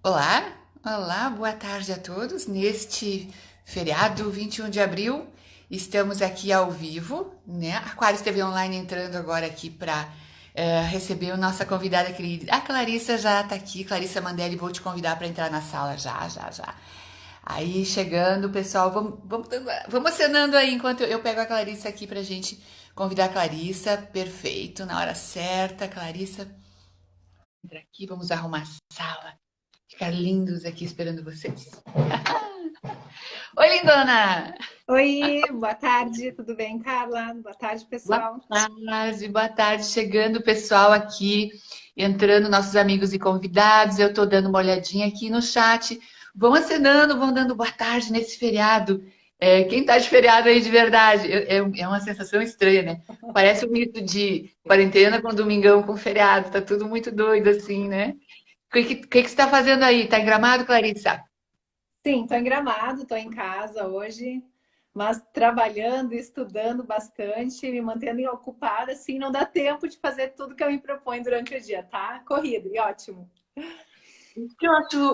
Olá, olá, boa tarde a todos. Neste feriado 21 de abril, estamos aqui ao vivo, né? A Aquários TV Online entrando agora aqui para receber a nossa convidada querida. A Clarissa já está aqui, Clarissa Mandelli, vou te convidar para entrar na sala já, já, já. Aí chegando, pessoal, vamos acenando aí enquanto eu pego a Clarissa aqui para gente convidar a Clarissa. Perfeito, na hora certa, Clarissa. Entra aqui, vamos arrumar a sala. Ficar lindos aqui esperando vocês. Oi, lindona! Oi, boa tarde, tudo bem, Carla? Boa tarde, pessoal. Boa tarde. Chegando o pessoal aqui, entrando nossos amigos e convidados. Eu tô dando uma olhadinha aqui no chat. Vão acenando, vão dando boa tarde nesse feriado. Quem tá de feriado aí de verdade? É uma sensação estranha, né? Parece um mito de quarentena com domingão com feriado. Tá tudo muito doido assim, né? O que você tá fazendo aí? Tá em Gramado, Clarissa? Sim, estou em Gramado, estou em casa hoje, mas trabalhando, estudando bastante, me mantendo ocupada, assim, não dá tempo de fazer tudo que eu me proponho durante o dia, tá? Corrido, e ótimo.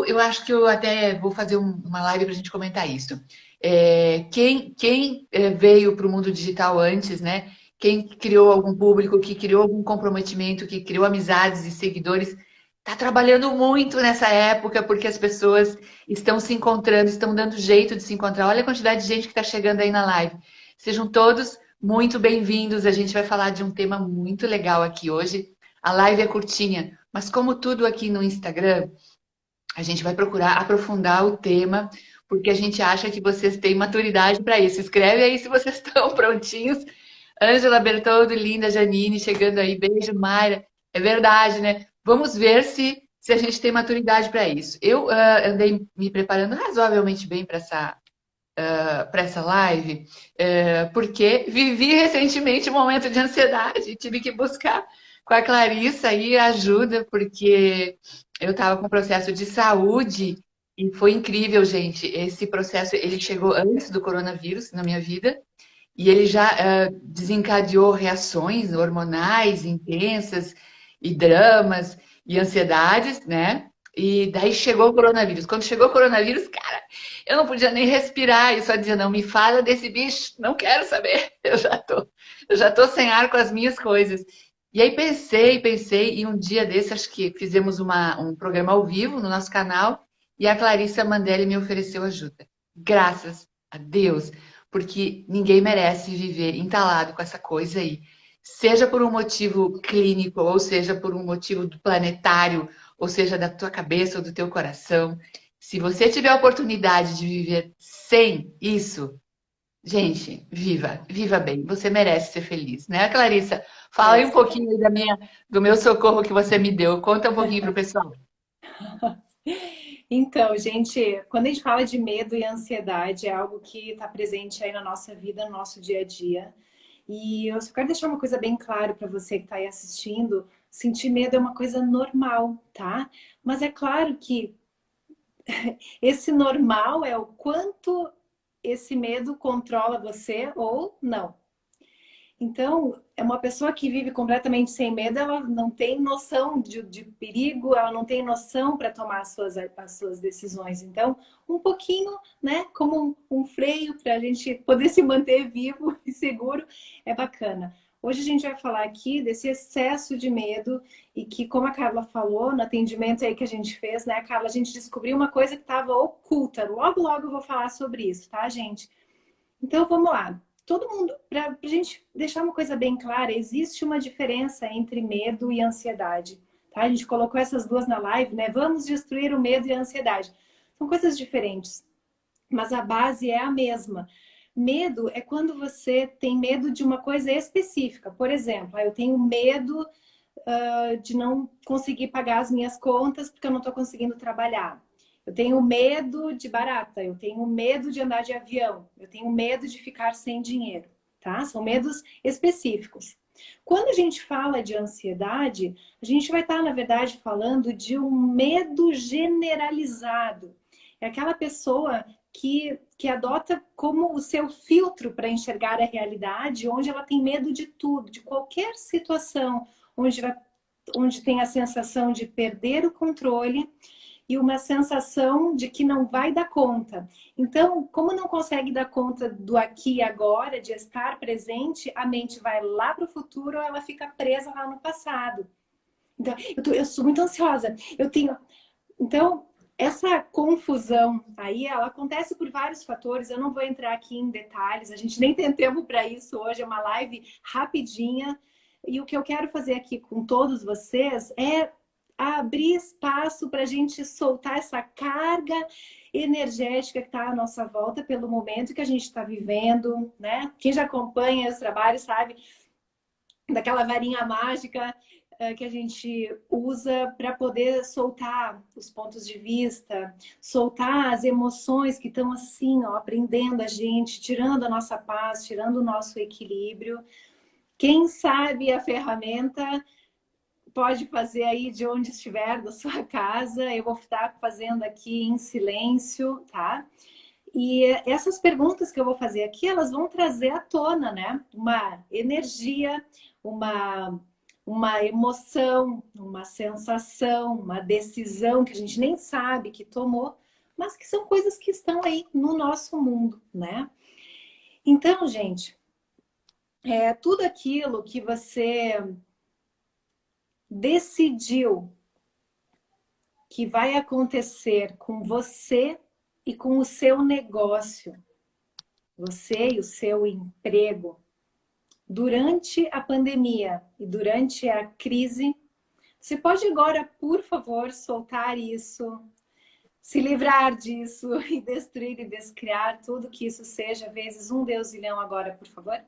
Eu acho que eu até vou fazer uma live para a gente comentar isso. Quem veio para o mundo digital antes, né? Quem criou algum público, que criou algum comprometimento, que criou amizades e seguidores, está trabalhando muito nessa época porque as pessoas estão se encontrando, estão dando jeito de se encontrar. Olha a quantidade de gente que está chegando aí na live. Sejam todos muito bem-vindos. A gente vai falar de um tema muito legal aqui hoje. A live é curtinha, mas como tudo aqui no Instagram. A gente vai procurar aprofundar o tema, porque a gente acha que vocês têm maturidade para isso. Escreve aí se vocês estão prontinhos. Ângela Bertoldo, linda, Janine, chegando aí. Beijo, Mayra. É verdade, né? Vamos ver se a gente tem maturidade para isso. Eu andei me preparando razoavelmente bem para essa live, porque vivi recentemente um momento de ansiedade, tive que buscar com a Clarissa aí ajuda, porque eu estava com um processo de saúde e foi incrível, gente. Esse processo, ele chegou antes do coronavírus na minha vida e ele já desencadeou reações hormonais intensas e dramas e ansiedades, né? E daí chegou o coronavírus. Quando chegou o coronavírus, cara, eu não podia nem respirar. E só dizia, não me fala desse bicho, não quero saber. Eu já tô sem ar com as minhas coisas. E aí pensei, e um dia desse, acho que fizemos um programa ao vivo no nosso canal, e a Clarissa Mandelli me ofereceu ajuda. Graças a Deus, porque ninguém merece viver entalado com essa coisa aí. Seja por um motivo clínico, ou seja por um motivo planetário, ou seja da tua cabeça ou do teu coração. Se você tiver a oportunidade de viver sem isso, gente, viva, viva bem. Você merece ser feliz, né, Clarissa? Fala É aí um isso aí. pouquinho aí do meu socorro que você me deu. Conta um pouquinho pro pessoal. Então, gente, quando a gente fala de medo e ansiedade, é algo que está presente aí na nossa vida, no nosso dia a dia. E eu só quero deixar uma coisa bem clara para você que está aí assistindo: sentir medo é uma coisa normal, tá? Mas é claro que esse normal é o quanto esse medo controla você ou não. Então, é uma pessoa que vive completamente sem medo, ela não tem noção de perigo, ela não tem noção para tomar as suas decisões. Então, um pouquinho, né, como um freio para a gente poder se manter vivo e seguro, é bacana. Hoje a gente vai falar aqui desse excesso de medo e que, como a Carla falou, no atendimento aí que a gente fez, né, Carla, a gente descobriu uma coisa que estava oculta. Logo, logo eu vou falar sobre isso, tá, gente? Então, vamos lá. Todo mundo, para a gente deixar uma coisa bem clara, existe uma diferença entre medo e ansiedade. Tá? A gente colocou essas duas na live, né? Vamos destruir o medo e a ansiedade. São coisas diferentes, mas a base é a mesma. Medo é quando você tem medo de uma coisa específica. Por exemplo, eu tenho medo de não conseguir pagar as minhas contas porque eu não estou conseguindo trabalhar. Eu tenho medo de barata, eu tenho medo de andar de avião, eu tenho medo de ficar sem dinheiro, tá? São medos específicos. Quando a gente fala de ansiedade, a gente vai estar, na verdade, falando de um medo generalizado. É aquela pessoa que adota como o seu filtro para enxergar a realidade, onde ela tem medo de tudo, de qualquer situação, onde tem a sensação de perder o controle e uma sensação de que não vai dar conta. Então, como não consegue dar conta do aqui e agora, de estar presente, a mente vai lá para o futuro ou ela fica presa lá no passado. Então, eu sou muito ansiosa. Então, essa confusão aí, ela acontece por vários fatores. Eu não vou entrar aqui em detalhes. A gente nem tem tempo para isso hoje. É uma live rapidinha. E o que eu quero fazer aqui com todos vocês é abrir espaço para a gente soltar essa carga energética que está à nossa volta pelo momento que a gente está vivendo, né? Quem já acompanha os trabalhos sabe daquela varinha mágica que a gente usa para poder soltar os pontos de vista, soltar as emoções que estão assim, ó, prendendo a gente, tirando a nossa paz, tirando o nosso equilíbrio. Quem sabe a ferramenta pode fazer aí de onde estiver, da sua casa. Eu vou estar fazendo aqui em silêncio, tá? E essas perguntas que eu vou fazer aqui, elas vão trazer à tona, né? Uma energia, uma emoção, uma sensação, uma decisão que a gente nem sabe que tomou, mas que são coisas que estão aí no nosso mundo, né? Então, gente, tudo aquilo que você decidiu que vai acontecer com você e com o seu negócio, você e o seu emprego, durante a pandemia e durante a crise, você pode agora, por favor, soltar isso, se livrar disso e destruir e descriar tudo que isso seja, vezes um deusilhão agora, por favor?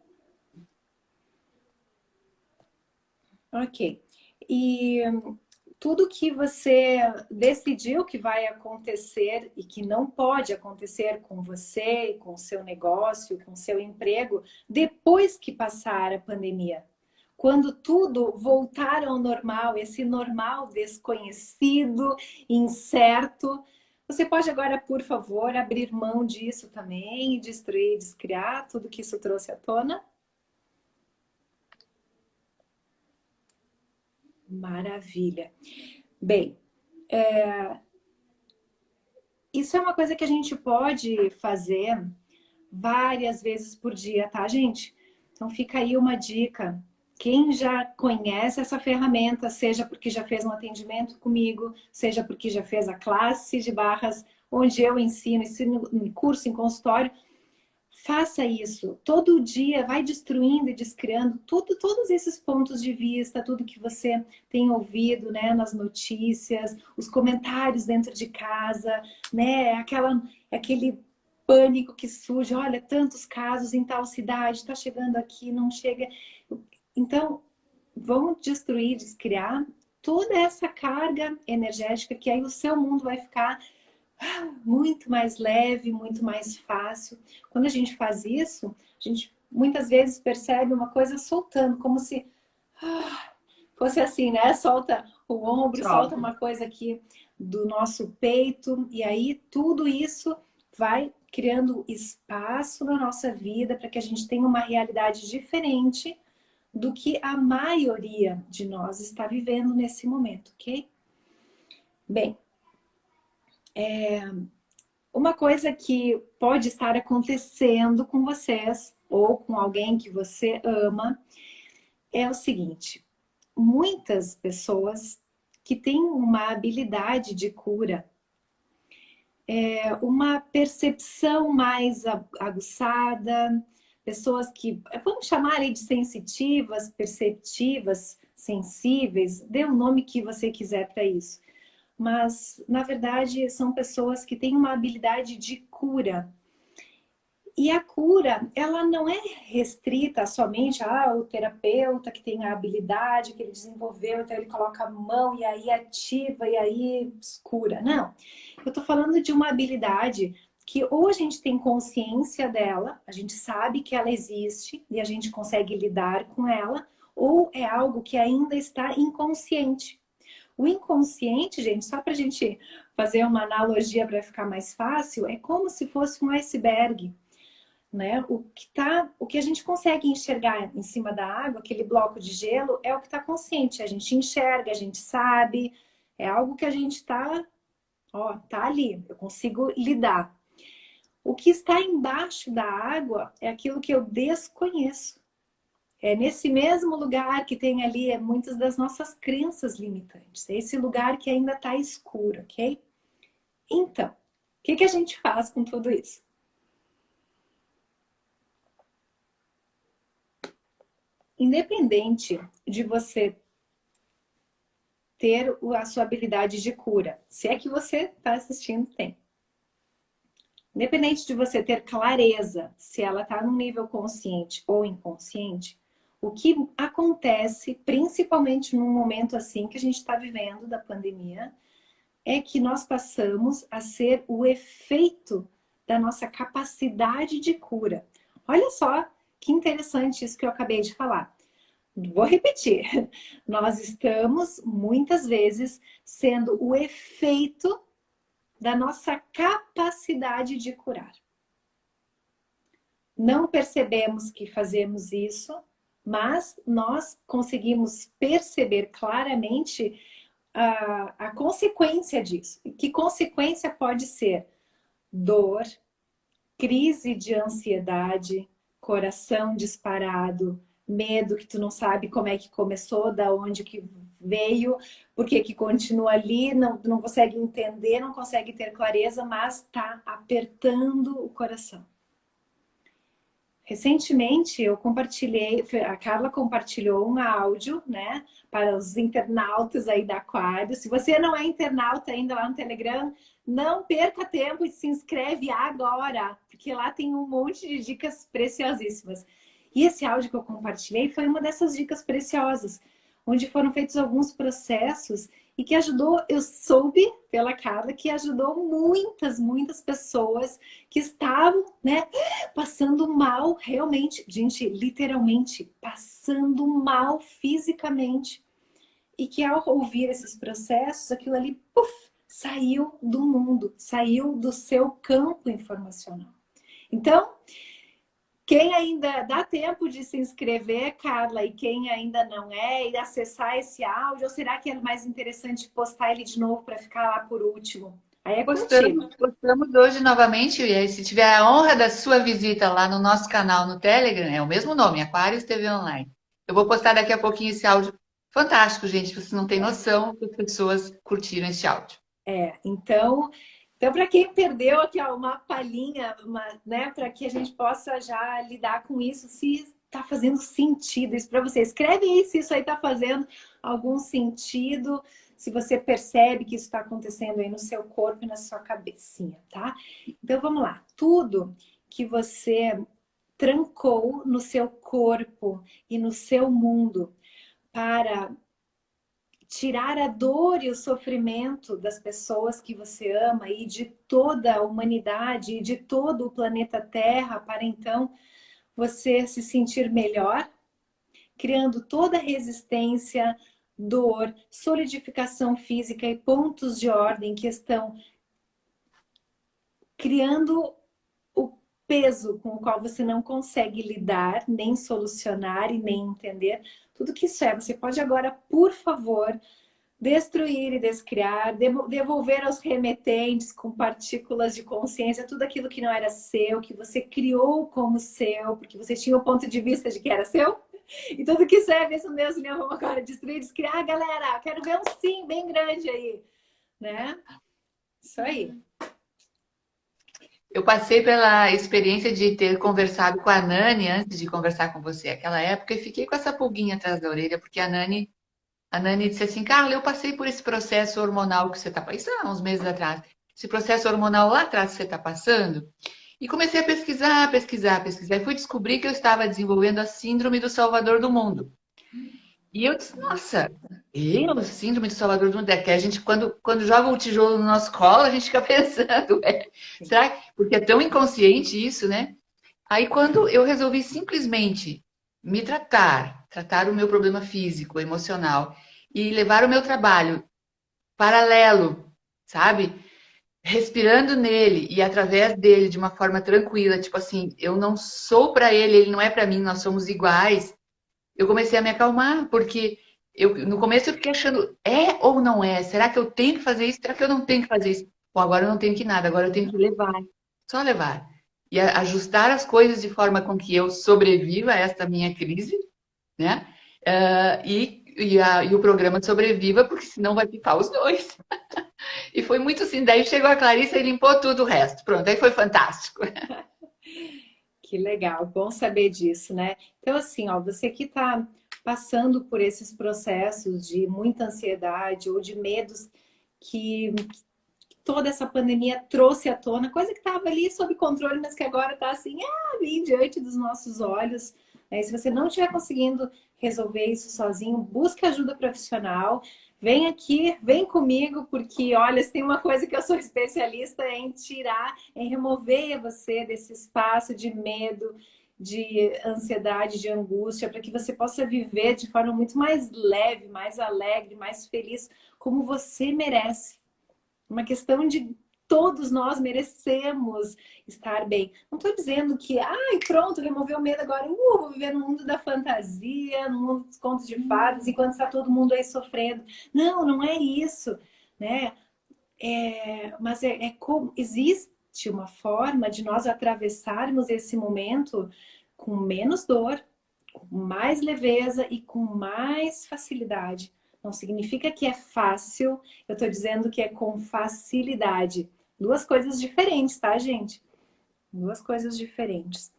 Ok. E tudo que você decidiu que vai acontecer e que não pode acontecer com você, com o seu negócio, com o seu emprego, depois que passar a pandemia. Quando tudo voltar ao normal, esse normal desconhecido, incerto, você pode agora, por favor, abrir mão disso também e destruir, descriar tudo que isso trouxe à tona? Maravilha. Bem, isso é uma coisa que a gente pode fazer várias vezes por dia, tá, gente? Então fica aí uma dica. Quem já conhece essa ferramenta, seja porque já fez um atendimento comigo, seja porque já fez a classe de barras, onde eu ensino em curso, em consultório, faça isso. Todo dia vai destruindo e descriando todos esses pontos de vista, tudo que você tem ouvido, né, nas notícias, os comentários dentro de casa, né, aquele pânico que surge, olha, tantos casos em tal cidade, está chegando aqui, não chega. Então, vamos destruir, descriar toda essa carga energética que aí o seu mundo vai ficar muito mais leve, muito mais fácil. Quando a gente faz isso, a gente muitas vezes percebe uma coisa soltando, como se fosse assim, né? Solta o ombro, solta uma coisa aqui do nosso peito, e aí tudo isso vai criando espaço na nossa vida para que a gente tenha uma realidade diferente do que a maioria de nós está vivendo nesse momento, ok? Bem, uma coisa que pode estar acontecendo com vocês ou com alguém que você ama é o seguinte: muitas pessoas que têm uma habilidade de cura, uma percepção mais aguçada, pessoas que, vamos chamar de sensitivas, perceptivas, sensíveis, dê o nome que você quiser para isso. Mas, na verdade, são pessoas que têm uma habilidade de cura. E a cura, ela não é restrita somente ao terapeuta que tem a habilidade que ele desenvolveu, então ele coloca a mão e aí ativa e aí cura. Não. Eu estou falando de uma habilidade que ou a gente tem consciência dela, a gente sabe que ela existe e a gente consegue lidar com ela, ou é algo que ainda está inconsciente. O inconsciente, gente, só para a gente fazer uma analogia para ficar mais fácil, é como se fosse um iceberg, né? O que a gente consegue enxergar em cima da água, aquele bloco de gelo, é o que está consciente. A gente enxerga, a gente sabe, é algo que a gente está Ó, tá ali, eu consigo lidar. O que está embaixo da água é aquilo que eu desconheço. É nesse mesmo lugar que tem ali muitas das nossas crenças limitantes. É esse lugar que ainda está escuro, ok? Então, o que a gente faz com tudo isso? Independente de você ter a sua habilidade de cura, se é que você está assistindo, tem. Independente de você ter clareza se ela está no nível consciente ou inconsciente, o que acontece, principalmente num momento assim que a gente está vivendo da pandemia, é que nós passamos a ser o efeito da nossa capacidade de cura. Olha só que interessante isso que eu acabei de falar. Vou repetir. Nós estamos, muitas vezes, sendo o efeito da nossa capacidade de curar. Não percebemos que fazemos isso, mas nós conseguimos perceber claramente a consequência disso. Que consequência pode ser? Dor, crise de ansiedade, coração disparado, medo que tu não sabe como é que começou, da onde que veio, porque que continua ali, não consegue entender, não consegue ter clareza, mas está apertando o coração. Recentemente eu compartilhei, a Carla compartilhou um áudio, né, para os internautas aí da Aquário. Se você não é internauta ainda lá no Telegram, não perca tempo e se inscreve agora, porque lá tem um monte de dicas preciosíssimas. E esse áudio que eu compartilhei foi uma dessas dicas preciosas, onde foram feitos alguns processos e que ajudou, eu soube pela Carla, que ajudou muitas pessoas que estavam, né, passando mal realmente, gente, literalmente, passando mal fisicamente. E que ao ouvir esses processos, aquilo ali, puf, saiu do mundo, saiu do seu campo informacional. Então, quem ainda dá tempo de se inscrever, Carla, e quem ainda não é, e acessar esse áudio, ou será que é mais interessante postar ele de novo para ficar lá por último? Aí é contigo. Postamos hoje novamente, e aí, se tiver a honra da sua visita lá no nosso canal no Telegram, é o mesmo nome, Aquários TV Online. Eu vou postar daqui a pouquinho esse áudio fantástico, gente, você não tem noção que as pessoas curtiram esse áudio. Então para quem perdeu aqui ó, uma palhinha, né, para que a gente possa já lidar com isso, se está fazendo sentido isso para você. Escreve aí se isso aí está fazendo algum sentido, se você percebe que isso está acontecendo aí no seu corpo e na sua cabecinha, tá? Então vamos lá. Tudo que você trancou no seu corpo e no seu mundo para tirar a dor e o sofrimento das pessoas que você ama e de toda a humanidade e de todo o planeta Terra, para então você se sentir melhor, criando toda a resistência, dor, solidificação física e pontos de ordem que estão criando o peso com o qual você não consegue lidar, nem solucionar e nem entender. Tudo que isso é, você pode agora, por favor, destruir e descriar, devolver aos remetentes com partículas de consciência tudo aquilo que não era seu, que você criou como seu, porque você tinha o ponto de vista de que era seu. E tudo que serve, isso mesmo, né? Vamos agora destruir, descriar. Ah, galera, quero ver um sim bem grande aí, né? Isso aí. Eu passei pela experiência de ter conversado com a Nani antes de conversar com você naquela época e fiquei com essa pulguinha atrás da orelha, porque a Nani disse assim, Carla, eu passei por esse processo hormonal que você está passando, isso há uns meses atrás, esse processo hormonal lá atrás que você está passando, e comecei a pesquisar, e fui descobrir que eu estava desenvolvendo a síndrome do Salvador do Mundo. E eu disse, nossa, eu, síndrome do Salvador do Mundo, é que a gente, quando joga o tijolo no nosso colo, a gente fica pensando, será que, porque é tão inconsciente isso, né? Aí quando eu resolvi simplesmente me tratar o meu problema físico, emocional, e levar o meu trabalho paralelo, sabe? Respirando nele e através dele de uma forma tranquila, tipo assim, eu não sou para ele, ele não é para mim, nós somos iguais. Eu comecei a me acalmar, porque no começo eu fiquei achando, é ou não é? Será que eu tenho que fazer isso? Será que eu não tenho que fazer isso? Pô, agora eu não tenho que nada, agora eu tenho que levar, só levar. E ajustar as coisas de forma com que eu sobreviva a esta minha crise, né? E o programa sobreviva, porque senão vai picar os dois. E foi muito assim. Daí chegou a Clarissa e limpou tudo o resto. Pronto, aí foi fantástico. Que legal, bom saber disso, né? Então, assim, ó, você que está passando por esses processos de muita ansiedade ou de medos que toda essa pandemia trouxe à tona, coisa que estava ali sob controle, mas que agora está assim, ali diante dos nossos olhos. Né? Se você não estiver conseguindo resolver isso sozinho, busque ajuda profissional. Vem aqui, vem comigo, porque olha, se tem uma coisa que eu sou especialista é em tirar, em remover você desse espaço de medo, de ansiedade, de angústia, para que você possa viver de forma muito mais leve, mais alegre, mais feliz, como você merece. Uma questão de todos nós merecemos estar bem. Não estou dizendo que, ai, pronto, removeu o medo agora, vou viver no mundo da fantasia, no mundo dos contos de fadas, enquanto está todo mundo aí sofrendo. Não, não é isso, né? Mas como existe uma forma de nós atravessarmos esse momento com menos dor, com mais leveza e com mais facilidade. Não significa que é fácil, eu estou dizendo que é com facilidade. Duas coisas diferentes, tá, gente? Duas coisas diferentes.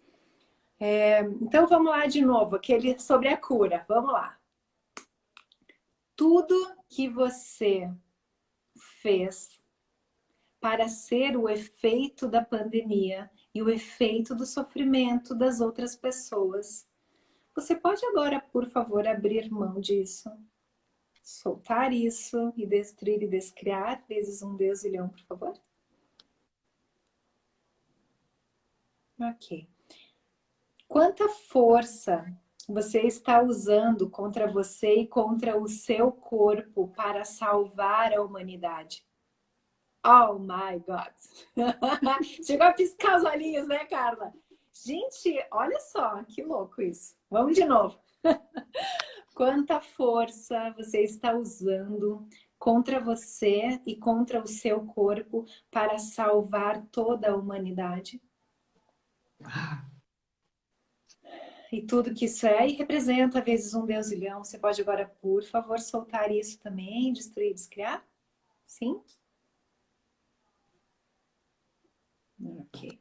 Então vamos lá de novo, aquele sobre a cura. Vamos lá. Tudo que você fez para ser o efeito da pandemia e o efeito do sofrimento das outras pessoas. Você pode agora, por favor, abrir mão disso? Soltar isso e destruir e descriar, vezes um deusilhão, por favor. Ok. Quanta força você está usando contra você e contra o seu corpo para salvar a humanidade? Oh my God! Chegou a piscar os olhinhos, né, Carla? Gente, olha só, que louco isso. Vamos de novo. Quanta força você está usando contra você e contra o seu corpo para salvar toda a humanidade? E tudo que isso é e representa vezes um deusilhão. Você pode agora, por favor, soltar isso também, destruir e descriar? Sim? Ok.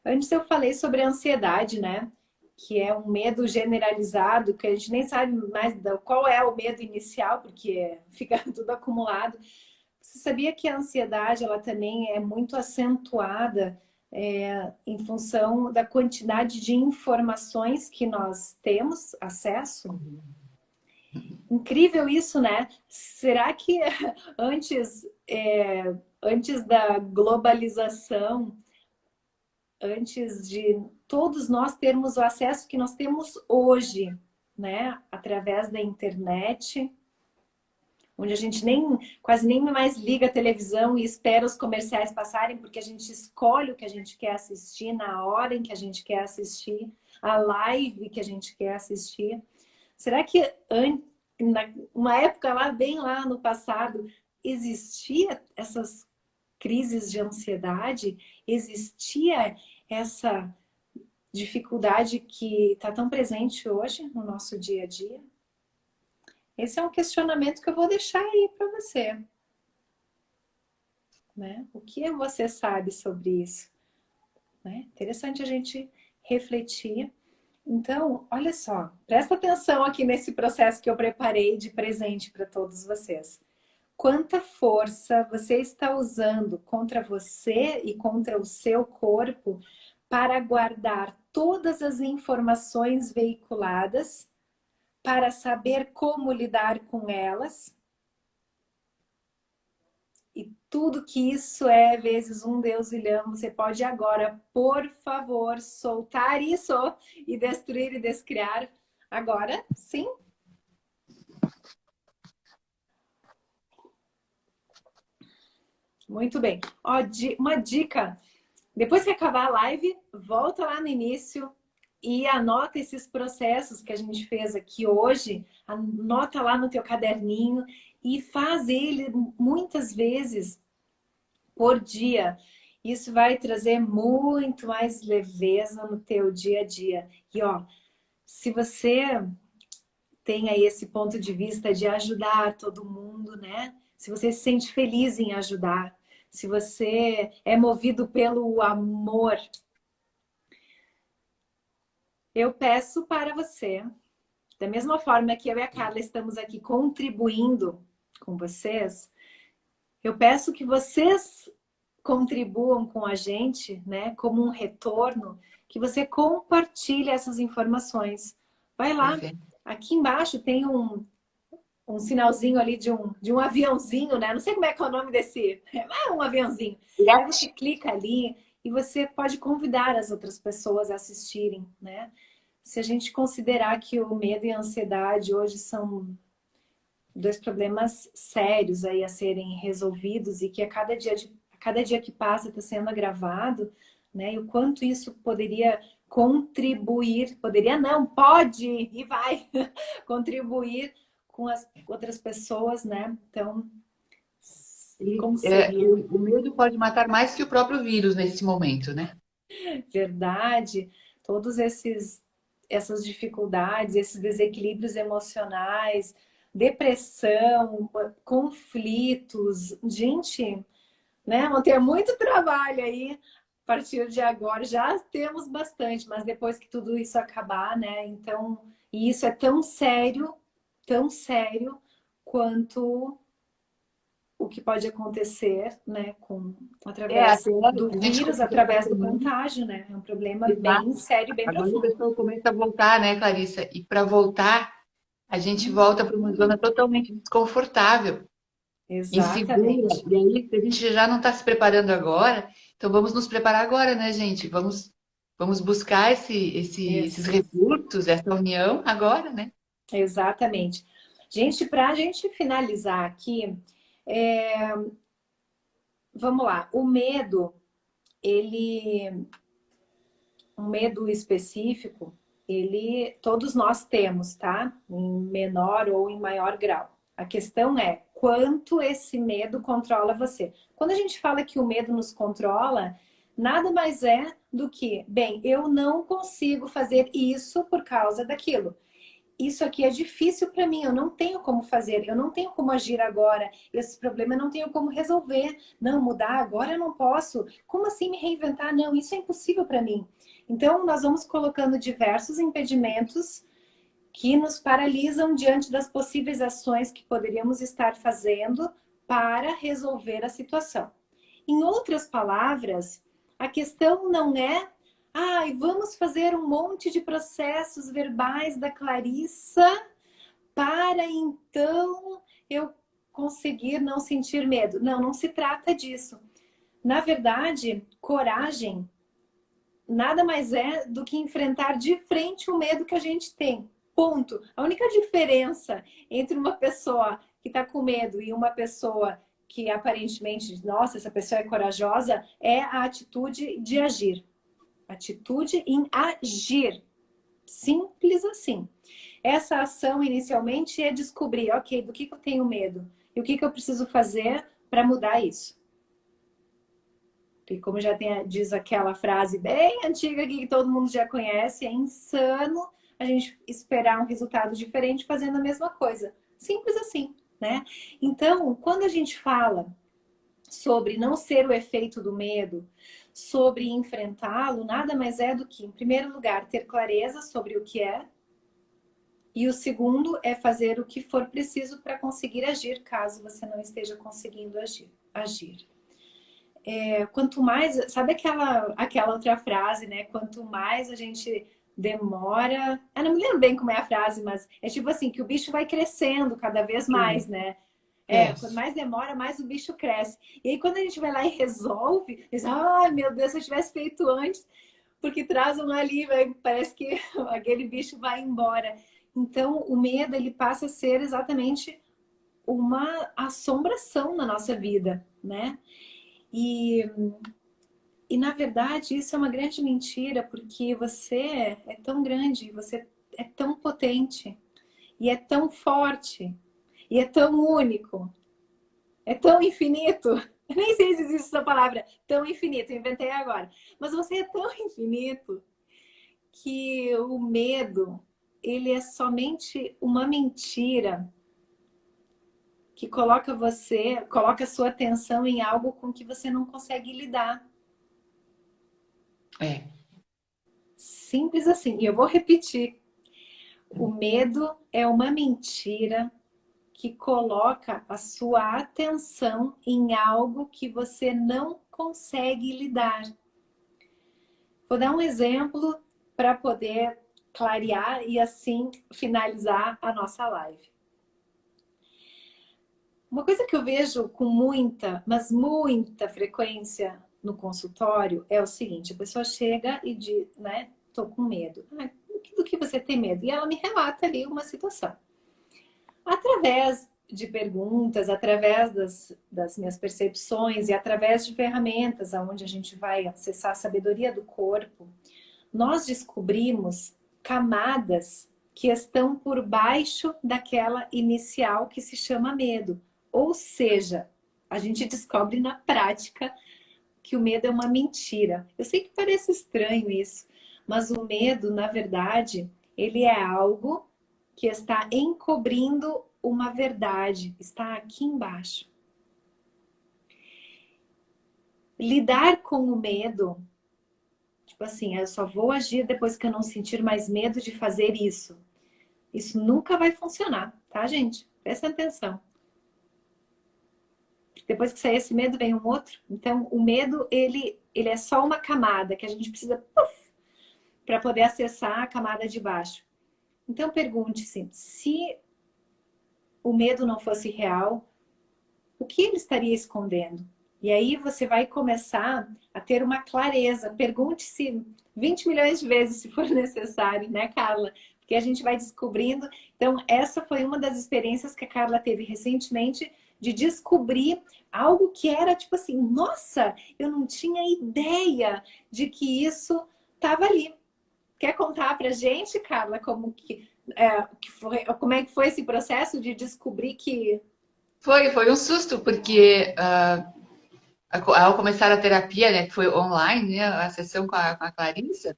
Antes eu falei sobre a ansiedade, né? Que é um medo generalizado, que a gente nem sabe mais qual é o medo inicial, porque fica tudo acumulado. Você sabia que a ansiedade ela também é muito acentuada em função da quantidade de informações que nós temos acesso? Incrível isso, né? Será que antes da globalização, antes de todos nós termos o acesso que nós temos hoje, né? Através da internet, onde a gente quase nem mais liga a televisão e espera os comerciais passarem, porque a gente escolhe o que a gente quer assistir na hora em que a gente quer assistir, a live que a gente quer assistir. Será que uma época lá, bem lá no passado, existia essas crises de ansiedade? Existia essa dificuldade que está tão presente hoje no nosso dia a dia? Esse é um questionamento que eu vou deixar aí para você. Né? O que você sabe sobre isso? Né? Interessante a gente refletir. Então, olha só, presta atenção aqui nesse processo que eu preparei de presente para todos vocês. Quanta força você está usando contra você e contra o seu corpo para guardar todas as informações veiculadas, para saber como lidar com elas? E tudo que isso é vezes um deusilhão, você pode agora, por favor, soltar isso e destruir e descriar. Agora, sim? Muito bem. Ó, uma dica. Depois que acabar a live, volta lá no início e anota esses processos que a gente fez aqui hoje. Anota lá no teu caderninho e faz ele muitas vezes por dia. Isso vai trazer muito mais leveza no teu dia a dia. E ó, se você tem aí esse ponto de vista de ajudar todo mundo, né? Se você se sente feliz em ajudar, se você é movido pelo amor, eu peço para você, da mesma forma que eu e a Carla estamos aqui contribuindo com vocês, eu peço que vocês contribuam com a gente, né, como um retorno, que você compartilhe essas informações. Vai lá, Perfeito. aqui embaixo tem um sinalzinho ali de um aviãozinho, né? Não sei como é que é o nome desse, é um aviãozinho. Aí você Yes. clica ali e você pode convidar as outras pessoas a assistirem, né? Se a gente considerar que o medo e a ansiedade hoje são dois problemas sérios aí a serem resolvidos e que a cada dia que passa está sendo agravado, né? E o quanto isso poderia contribuir, poderia não, pode e vai contribuir com as outras pessoas, né? Então, como seria O medo pode matar mais que o próprio vírus nesse momento, né? verdade? Todos essas dificuldades, esses desequilíbrios emocionais, depressão, conflitos, gente, né? Vão ter muito trabalho aí a partir de agora. Já temos bastante, mas depois que tudo isso acabar, né? Então, e isso é tão sério quanto o que pode acontecer, né, através Até do a gente vírus, começou essa através do semana. contágio, né? É um problema bem Exato. sério, bem Agora o profundo. pessoal começa a voltar, né, Clarissa? E para voltar, a gente volta para uma zona totalmente desconfortável, insegura. Exatamente. E aí, se a gente já não está se preparando agora, então vamos nos preparar agora, né, gente? Vamos buscar esses Ex- recursos, essa união agora, né? Exatamente. Gente, para a gente finalizar aqui, é, vamos lá. O medo, ele, um medo específico, ele, todos nós temos, tá? Em menor ou em maior grau. A questão é quanto esse medo controla você. Quando a gente fala que o medo nos controla, nada mais é do que, bem, eu não consigo fazer isso por causa daquilo. Isso aqui é difícil para mim, eu não tenho como fazer, eu não tenho como agir agora, esse problema eu não tenho como resolver. Não, mudar agora eu não posso. Como assim me reinventar? Não, isso é impossível para mim. Então, nós vamos colocando diversos impedimentos que nos paralisam diante das possíveis ações que poderíamos estar fazendo para resolver a situação. Em outras palavras, a questão não é, ai, vamos fazer um monte de processos verbais da Clarissa para então eu conseguir não sentir medo. Não, não se trata disso. Na verdade, coragem nada mais é do que enfrentar de frente o medo que a gente tem. Ponto. A única diferença entre uma pessoa que está com medo e uma pessoa que aparentemente, nossa, essa pessoa é corajosa, é a atitude de agir. Atitude em agir. Simples assim. Essa ação inicialmente é descobrir, ok, do que eu tenho medo e o que eu preciso fazer para mudar isso. E como já tem, diz aquela frase bem antiga que todo mundo já conhece, é insano a gente esperar um resultado diferente fazendo a mesma coisa. Simples assim, né? Então, quando a gente fala sobre não ser o efeito do medo, sobre enfrentá-lo, nada mais é do que, em primeiro lugar, ter clareza sobre o que é, e o segundo é fazer o que for preciso para conseguir agir, caso você não esteja conseguindo agir. Quanto mais, sabe aquela outra frase, né? Quanto mais a gente demora. Eu não me lembro bem como é a frase, mas é tipo assim, que o bicho vai crescendo cada vez mais, né? Quanto Cresce. mais demora, mais o bicho cresce. E aí, quando a gente vai lá e resolve, diz, ai meu Deus, se eu tivesse feito antes, porque traz um alívio, parece que aquele bicho vai embora. Então, o medo, ele passa a ser exatamente uma assombração na nossa vida, né? E, na verdade, isso é uma grande mentira, porque você é tão grande, você é tão potente, e é tão forte, e é tão único, é tão infinito, Eu nem sei se existe essa palavra, tão infinito, inventei agora. Mas você é tão infinito que o medo, ele é somente uma mentira que coloca a sua atenção em algo com que você não consegue lidar. É, Simples assim. E eu vou repetir. O medo é uma mentira que coloca a sua atenção em algo que você não consegue lidar. Vou dar um exemplo para poder clarear e assim finalizar a nossa live. Uma coisa que eu vejo com muita, mas muita frequência no consultório é o seguinte: a pessoa chega e diz, né, tô com medo. Ah, do que você tem medo? E ela me relata ali uma situação. Através de perguntas, através das minhas percepções e através de ferramentas onde a gente vai acessar a sabedoria do corpo, nós descobrimos camadas que estão por baixo daquela inicial que se chama medo. Ou seja, a gente descobre na prática que o medo é uma mentira. Eu sei que parece estranho isso, mas o medo, na verdade, ele é algo que está encobrindo uma verdade, está aqui embaixo. Lidar com o medo, tipo assim, eu só vou agir depois que eu não sentir mais medo de fazer isso. Isso nunca vai funcionar, tá, gente? Presta atenção. Depois que sair esse medo, vem um outro. Então, o medo, ele é só uma camada que a gente precisa para poder acessar a camada de baixo. Então, pergunte-se, se o medo não fosse real, o que ele estaria escondendo? E aí você vai começar a ter uma clareza. Pergunte-se 20 milhões de vezes, se for necessário, né, Carla? Porque a gente vai descobrindo. Então, essa foi uma das experiências que a Carla teve recentemente, de descobrir algo que era tipo assim, nossa, eu não tinha ideia de que isso estava ali. Quer contar pra gente, Carla, como é que foi esse processo de descobrir que... foi um susto, porque ao começar a terapia, né, que foi online, né, a sessão com a Clarissa,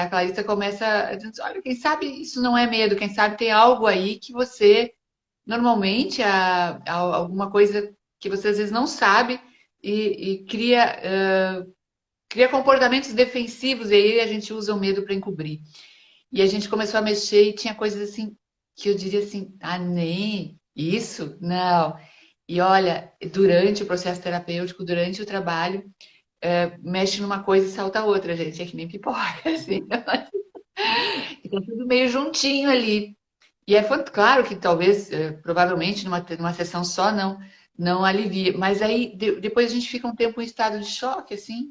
a Clarissa começa dizendo, olha, quem sabe isso não é medo, quem sabe tem algo aí que você, normalmente, alguma coisa que você às vezes não sabe e cria comportamentos defensivos, e aí a gente usa o medo para encobrir. E a gente começou a mexer e tinha coisas assim que eu diria assim, ah, nem isso? Não. E olha, durante o processo terapêutico, durante o trabalho, mexe numa coisa e salta outra, gente. É que nem pipoca, assim. Fica tudo meio juntinho ali. E claro que talvez, provavelmente, numa sessão só não alivia. Mas aí, depois a gente fica um tempo em estado de choque, assim,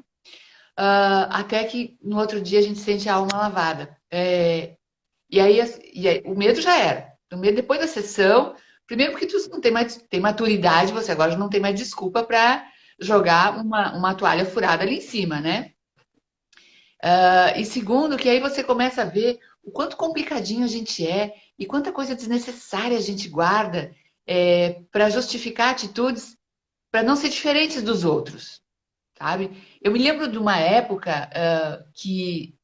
até que no outro dia a gente sente a alma lavada. E aí o medo já era. O medo depois da sessão, primeiro porque tu não tem maturidade, você agora não tem mais desculpa para jogar uma toalha furada ali em cima, né? E segundo, que aí você começa a ver o quanto complicadinho a gente é e quanta coisa desnecessária a gente guarda para justificar atitudes para não ser diferentes dos outros, sabe? Eu me lembro de uma época que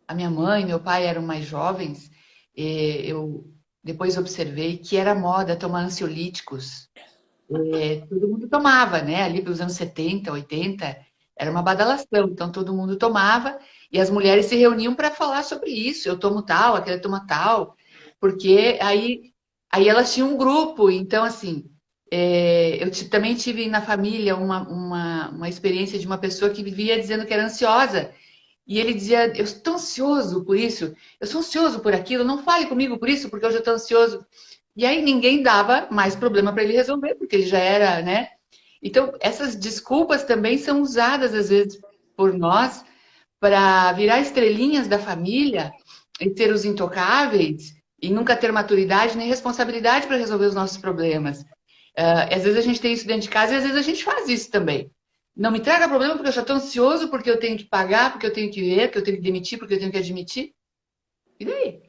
a minha mãe e meu pai eram mais jovens, eu depois observei que era moda tomar ansiolíticos. Todo mundo tomava, né? Ali pelos anos 70, 80, era uma badalação. Então todo mundo tomava e as mulheres se reuniam para falar sobre isso. Eu tomo tal, aquela toma tal, porque aí elas tinham um grupo. Então, assim, também tive na família uma experiência de uma pessoa que vivia dizendo que era ansiosa. E ele dizia, eu estou ansioso por isso, eu sou ansioso por aquilo, não fale comigo por isso, porque eu já estou ansioso. E aí ninguém dava mais problema para ele resolver, porque ele já era, né? Então, essas desculpas também são usadas, às vezes, por nós para virar estrelinhas da família e ser os intocáveis e nunca ter maturidade nem responsabilidade para resolver os nossos problemas. Às vezes a gente tem isso dentro de casa e às vezes a gente faz isso também. Não me traga problema porque eu já estou ansioso, porque eu tenho que pagar, porque eu tenho que ver, porque eu tenho que demitir, porque eu tenho que admitir. E daí?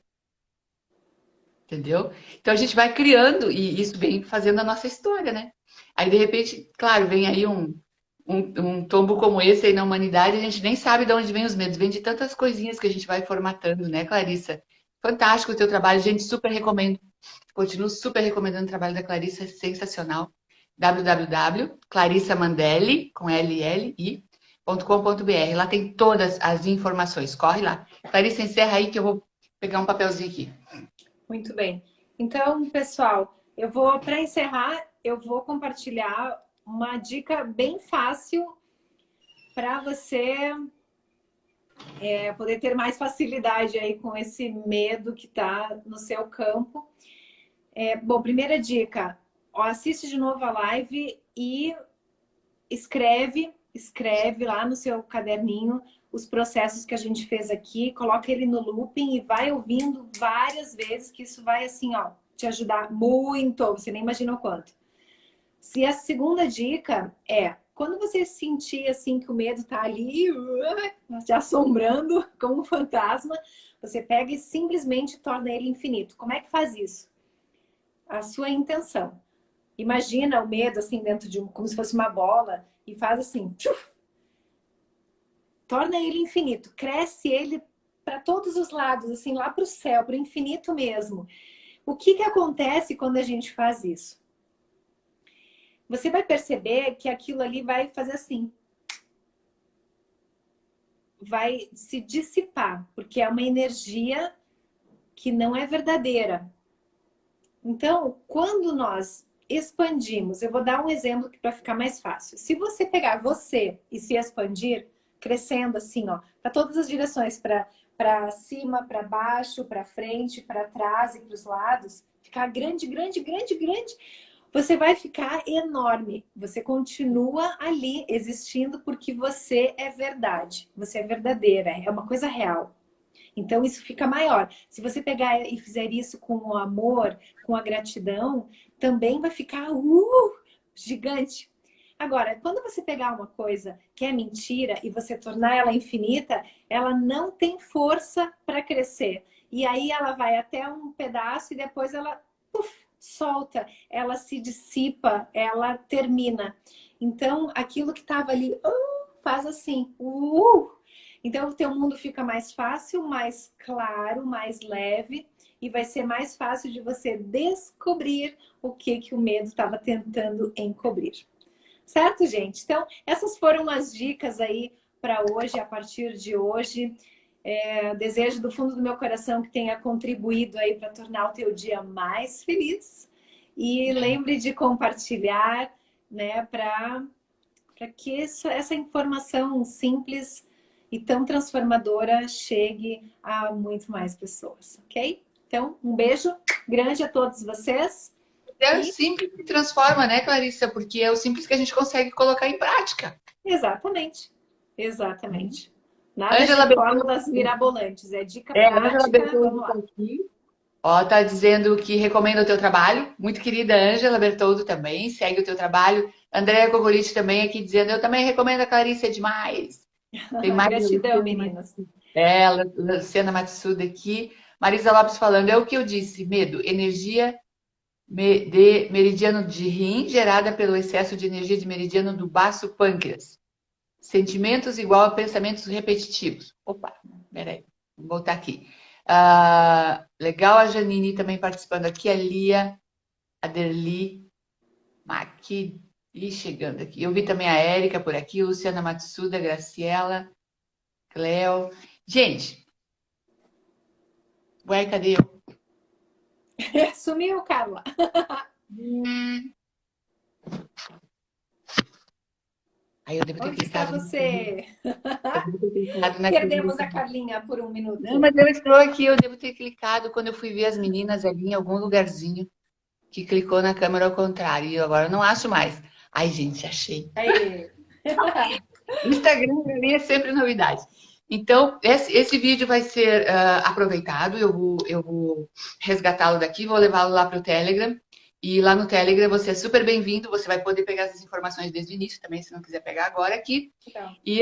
entendeu? Então a gente vai criando, e isso vem fazendo a nossa história, né? Aí, de repente, claro, vem aí um tombo como esse aí na humanidade, a gente nem sabe de onde vem os medos, vem de tantas coisinhas que a gente vai formatando, né, Clarissa? Fantástico o teu trabalho, gente, super recomendo. Continuo super recomendando o trabalho da Clarissa, é sensacional. www.clarissamandelli, com LLI.com.br. Lá tem todas as informações. Corre lá. Clarissa, encerra aí que eu vou pegar um papelzinho aqui. Muito bem. Então, pessoal, eu vou, para encerrar, eu vou compartilhar uma dica bem fácil para você poder ter mais facilidade aí com esse medo que está no seu campo. Bom, primeira dica, ó, assiste de novo a live e escreve lá no seu caderninho os processos que a gente fez aqui, coloca ele no looping e vai ouvindo várias vezes, que isso vai, assim, ó, te ajudar muito, você nem imagina o quanto. Se a segunda dica é, quando você sentir, assim, que o medo tá ali, te assombrando como um fantasma, você pega e simplesmente torna ele infinito. Como é que faz isso? A sua intenção. Imagina o medo, assim, dentro de como se fosse uma bola, e faz assim, tchuf, torna ele infinito, cresce ele para todos os lados, assim, lá para o céu, para o infinito mesmo. O que que acontece quando a gente faz isso? Você vai perceber que aquilo ali vai fazer assim. Vai se dissipar, porque é uma energia que não é verdadeira. Então, quando nós expandimos, eu vou dar um exemplo para ficar mais fácil. Se você pegar você e se expandir, crescendo assim, ó, para todas as direções, para cima, para baixo, para frente, para trás e para os lados, ficar grande, grande, grande, grande, você vai ficar enorme. Você continua ali existindo porque você é verdade, você é verdadeira, é uma coisa real. Então isso fica maior. Se você pegar e fizer isso com o amor, com a gratidão, também vai ficar gigante. Agora, quando você pegar uma coisa que é mentira e você tornar ela infinita, ela não tem força para crescer. E aí ela vai até um pedaço e depois ela solta, ela se dissipa, ela termina. Então, aquilo que estava ali, faz assim, Então, o teu mundo fica mais fácil, mais claro, mais leve e vai ser mais fácil de você descobrir o que o medo estava tentando encobrir. Certo, gente? Então, essas foram as dicas aí para hoje, a partir de hoje. Desejo do fundo do meu coração que tenha contribuído aí para tornar o teu dia mais feliz. E lembre de compartilhar, né, para que essa informação simples e tão transformadora chegue a muito mais pessoas, ok? Então, um beijo grande a todos vocês. É simples que transforma, né, Clarissa? Porque é o simples que a gente consegue colocar em prática. Exatamente, exatamente. Nada Ângela de fórmulas mirabolantes, é dica Ângela prática, Bertoldo vamos tá lá. aqui. Ó, tá dizendo que recomenda o teu trabalho. Muito querida Ângela Bertoldo também, segue o teu trabalho. Andréa Gogolite também aqui dizendo, eu também recomendo a Clarissa, é demais. Tem mais a Gratidão, Luciana meninas. Matsuda. Luciana Matsuda aqui. Marisa Lopes falando, é o que eu disse, medo, energia de meridiano de rim gerada pelo excesso de energia de meridiano do baço pâncreas. Sentimentos igual a pensamentos repetitivos. Opa, peraí, vou voltar aqui. Legal a Janine também participando aqui, a Lia, a Derli, Maqui, e chegando aqui. Eu vi também a Érica por aqui, Luciana Matsuda, Graciela, Cleo. Gente, ué, cadê eu? Sumiu, Carla. Aí eu devo ter Onde está clicado. você? Eu devo ter clicado naquele. Perdemos a Carlinha por um Não, minuto. mas eu estou aqui, eu devo ter clicado quando eu fui ver as meninas ali em algum lugarzinho que clicou na câmera ao contrário. E eu agora não acho mais. Ai, gente, achei. Aí. Instagram para mim é sempre novidade. Então, esse vídeo vai ser aproveitado. Eu vou resgatá-lo daqui, vou levá-lo lá para o Telegram. E lá no Telegram você é super bem-vindo. Você vai poder pegar essas informações desde o início também, se não quiser pegar agora aqui. Então. E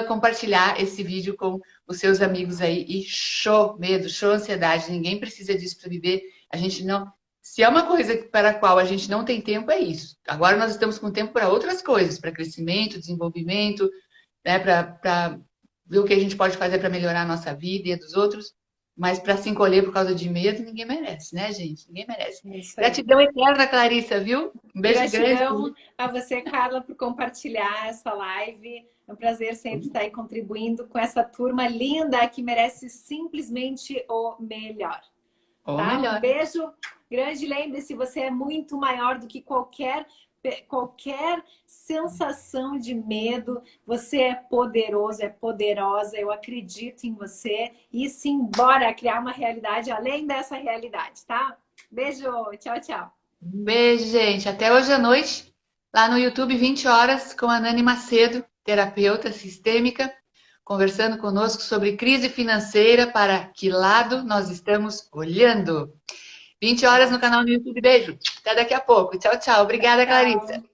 compartilhar esse vídeo com os seus amigos aí. E show medo, show ansiedade. Ninguém precisa disso para viver A gente não... Se é uma coisa para a qual a gente não tem tempo, é isso. Agora nós estamos com tempo para outras coisas, para crescimento, desenvolvimento, né? Para ver o que a gente pode fazer para melhorar a nossa vida e a dos outros. Mas para se encolher por causa de medo, ninguém merece, né, gente? Ninguém merece. É isso aí. Gratidão eterna, Clarissa, viu? Um beijo grande. Gratidão a você, Carla, por compartilhar essa live. É um prazer sempre estar aí contribuindo com essa turma linda que merece simplesmente o melhor. Ou Tá? Um melhor. beijo grande. Lembre-se, você é muito maior do que qualquer sensação de medo. Você é poderoso, é poderosa. Eu acredito em você. E simbora criar uma realidade além dessa realidade, tá? Beijo. Tchau, tchau. Um beijo, gente. Até hoje à noite, lá no YouTube, 20 horas, com a Nani Macedo, terapeuta sistêmica, conversando conosco sobre crise financeira, para que lado nós estamos olhando. 20 horas no canal do YouTube. Beijo. Até daqui a pouco. Tchau, tchau. Obrigada, Tchau. Clarissa.